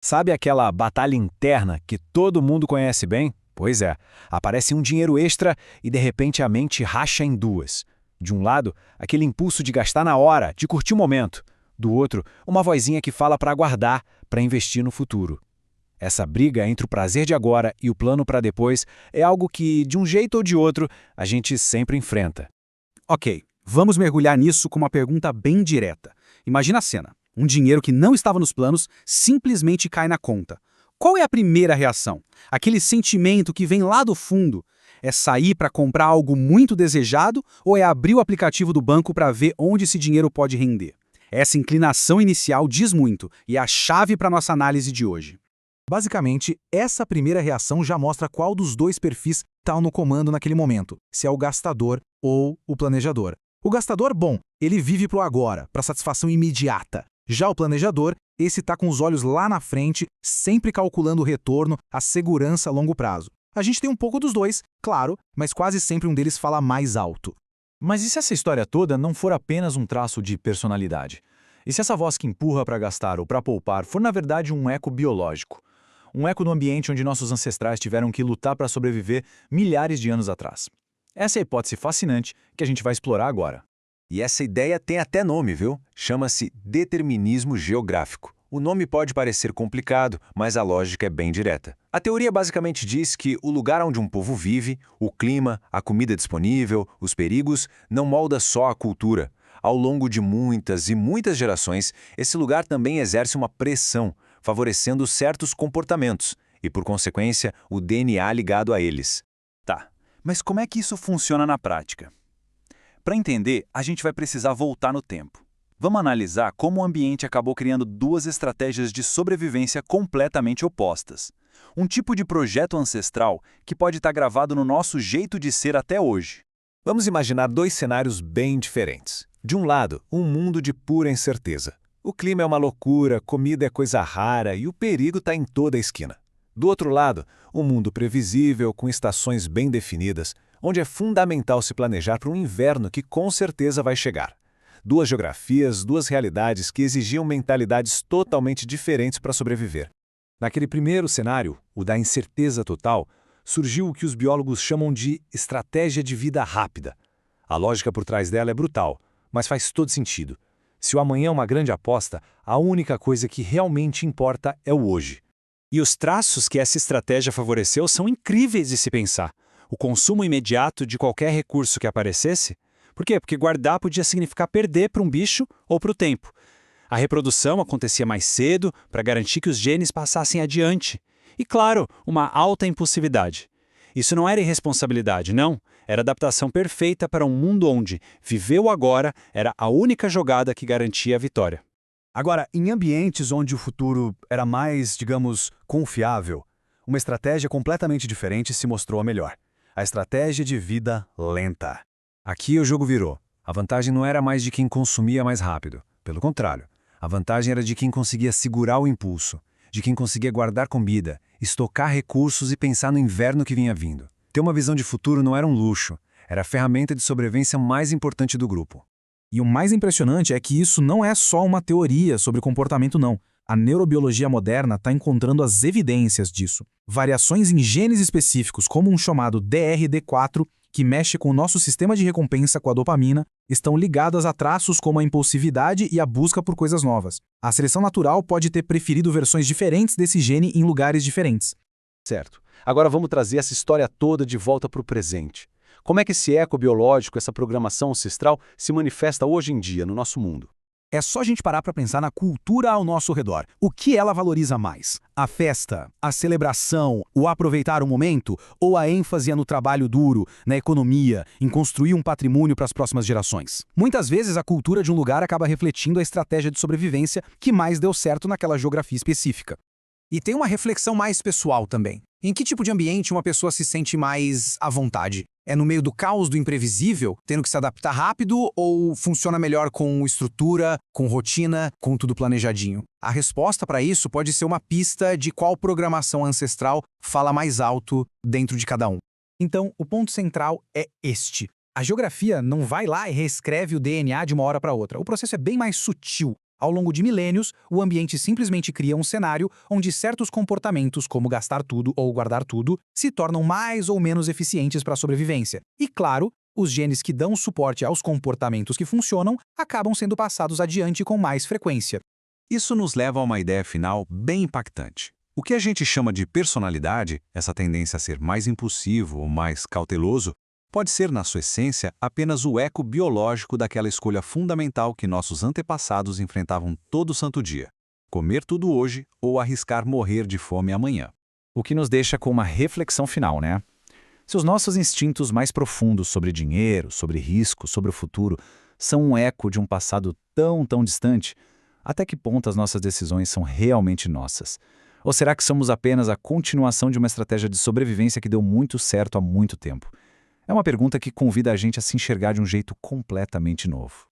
Sabe aquela batalha interna que todo mundo conhece bem? Pois é, aparece um dinheiro extra e de repente a mente racha em duas. De um lado, aquele impulso de gastar na hora, de curtir o momento. Do outro, uma vozinha que fala para guardar, para investir no futuro. Essa briga entre o prazer de agora e o plano para depois é algo que, de um jeito ou de outro, a gente sempre enfrenta. Ok, vamos mergulhar nisso com uma pergunta bem direta. Imagina a cena. Um dinheiro que não estava nos planos simplesmente cai na conta. Qual é a primeira reação? Aquele sentimento que vem lá do fundo. É sair para comprar algo muito desejado ou é abrir o aplicativo do banco para ver onde esse dinheiro pode render? Essa inclinação inicial diz muito e é a chave para a nossa análise de hoje. Basicamente, essa primeira reação já mostra qual dos dois perfis está no comando naquele momento, se é o gastador ou o planejador. O gastador, bom, ele vive pro agora, para satisfação imediata. Já o planejador, esse está com os olhos lá na frente, sempre calculando o retorno, a segurança a longo prazo. A gente tem um pouco dos dois, claro, mas quase sempre um deles fala mais alto. Mas e se essa história toda não for apenas um traço de personalidade? E se essa voz que empurra para gastar ou para poupar for, na verdade, um eco biológico? Um eco do ambiente onde nossos ancestrais tiveram que lutar para sobreviver milhares de anos atrás. Essa é a hipótese fascinante que a gente vai explorar agora. E essa ideia tem até nome, viu? Chama-se determinismo geográfico. O nome pode parecer complicado, mas a lógica é bem direta. A teoria basicamente diz que o lugar onde um povo vive, o clima, a comida disponível, os perigos, não molda só a cultura. Ao longo de muitas e muitas gerações, esse lugar também exerce uma pressão, favorecendo certos comportamentos e, por consequência, o DNA ligado a eles. Tá, mas como é que isso funciona na prática? Para entender, a gente vai precisar voltar no tempo. Vamos analisar como o ambiente acabou criando duas estratégias de sobrevivência completamente opostas. Um tipo de projeto ancestral que pode estar gravado no nosso jeito de ser até hoje. Vamos imaginar dois cenários bem diferentes. De um lado, um mundo de pura incerteza. O clima é uma loucura, comida é coisa rara e o perigo está em toda a esquina. Do outro lado, um mundo previsível, com estações bem definidas, onde é fundamental se planejar para um inverno que com certeza vai chegar. Duas geografias, duas realidades que exigiam mentalidades totalmente diferentes para sobreviver. Naquele primeiro cenário, o da incerteza total, surgiu o que os biólogos chamam de estratégia de vida rápida. A lógica por trás dela é brutal, mas faz todo sentido. Se o amanhã é uma grande aposta, a única coisa que realmente importa é o hoje. E os traços que essa estratégia favoreceu são incríveis de se pensar. O consumo imediato de qualquer recurso que aparecesse. Por quê? Porque guardar podia significar perder para um bicho ou para o tempo. A reprodução acontecia mais cedo para garantir que os genes passassem adiante. E, claro, uma alta impulsividade. Isso não era irresponsabilidade, não. Era adaptação perfeita para um mundo onde viver o agora era a única jogada que garantia a vitória. Agora, em ambientes onde o futuro era mais, digamos, confiável, uma estratégia completamente diferente se mostrou a melhor. A estratégia de vida lenta. Aqui o jogo virou. A vantagem não era mais de quem consumia mais rápido. Pelo contrário, a vantagem era de quem conseguia segurar o impulso, de quem conseguia guardar comida, estocar recursos e pensar no inverno que vinha vindo. Ter uma visão de futuro não era um luxo, era a ferramenta de sobrevivência mais importante do grupo. E o mais impressionante é que isso não é só uma teoria sobre comportamento, não. A neurobiologia moderna está encontrando as evidências disso. Variações em genes específicos, como um chamado DRD4, que mexe com o nosso sistema de recompensa com a dopamina, estão ligadas a traços como a impulsividade e a busca por coisas novas. A seleção natural pode ter preferido versões diferentes desse gene em lugares diferentes. Certo. Agora vamos trazer essa história toda de volta para o presente. Como é que esse eco biológico, essa programação ancestral, se manifesta hoje em dia no nosso mundo? É só a gente parar para pensar na cultura ao nosso redor. O que ela valoriza mais? A festa, a celebração, o aproveitar o momento? Ou a ênfase é no trabalho duro, na economia, em construir um patrimônio para as próximas gerações? Muitas vezes a cultura de um lugar acaba refletindo a estratégia de sobrevivência que mais deu certo naquela geografia específica. E tem uma reflexão mais pessoal também. Em que tipo de ambiente uma pessoa se sente mais à vontade? É no meio do caos do imprevisível, tendo que se adaptar rápido, ou funciona melhor com estrutura, com rotina, com tudo planejadinho? A resposta para isso pode ser uma pista de qual programação ancestral fala mais alto dentro de cada um. Então, o ponto central é este. A geografia não vai lá e reescreve o DNA de uma hora para outra. O processo é bem mais sutil. Ao longo de milênios, o ambiente simplesmente cria um cenário onde certos comportamentos, como gastar tudo ou guardar tudo, se tornam mais ou menos eficientes para a sobrevivência. E, claro, os genes que dão suporte aos comportamentos que funcionam acabam sendo passados adiante com mais frequência. Isso nos leva a uma ideia final bem impactante. O que a gente chama de personalidade, essa tendência a ser mais impulsivo ou mais cauteloso, pode ser, na sua essência, apenas o eco biológico daquela escolha fundamental que nossos antepassados enfrentavam todo santo dia: comer tudo hoje ou arriscar morrer de fome amanhã. O que nos deixa com uma reflexão final, né? Se os nossos instintos mais profundos sobre dinheiro, sobre risco, sobre o futuro, são um eco de um passado tão distante, até que ponto as nossas decisões são realmente nossas? Ou será que somos apenas a continuação de uma estratégia de sobrevivência que deu muito certo há muito tempo? É uma pergunta que convida a gente a se enxergar de um jeito completamente novo.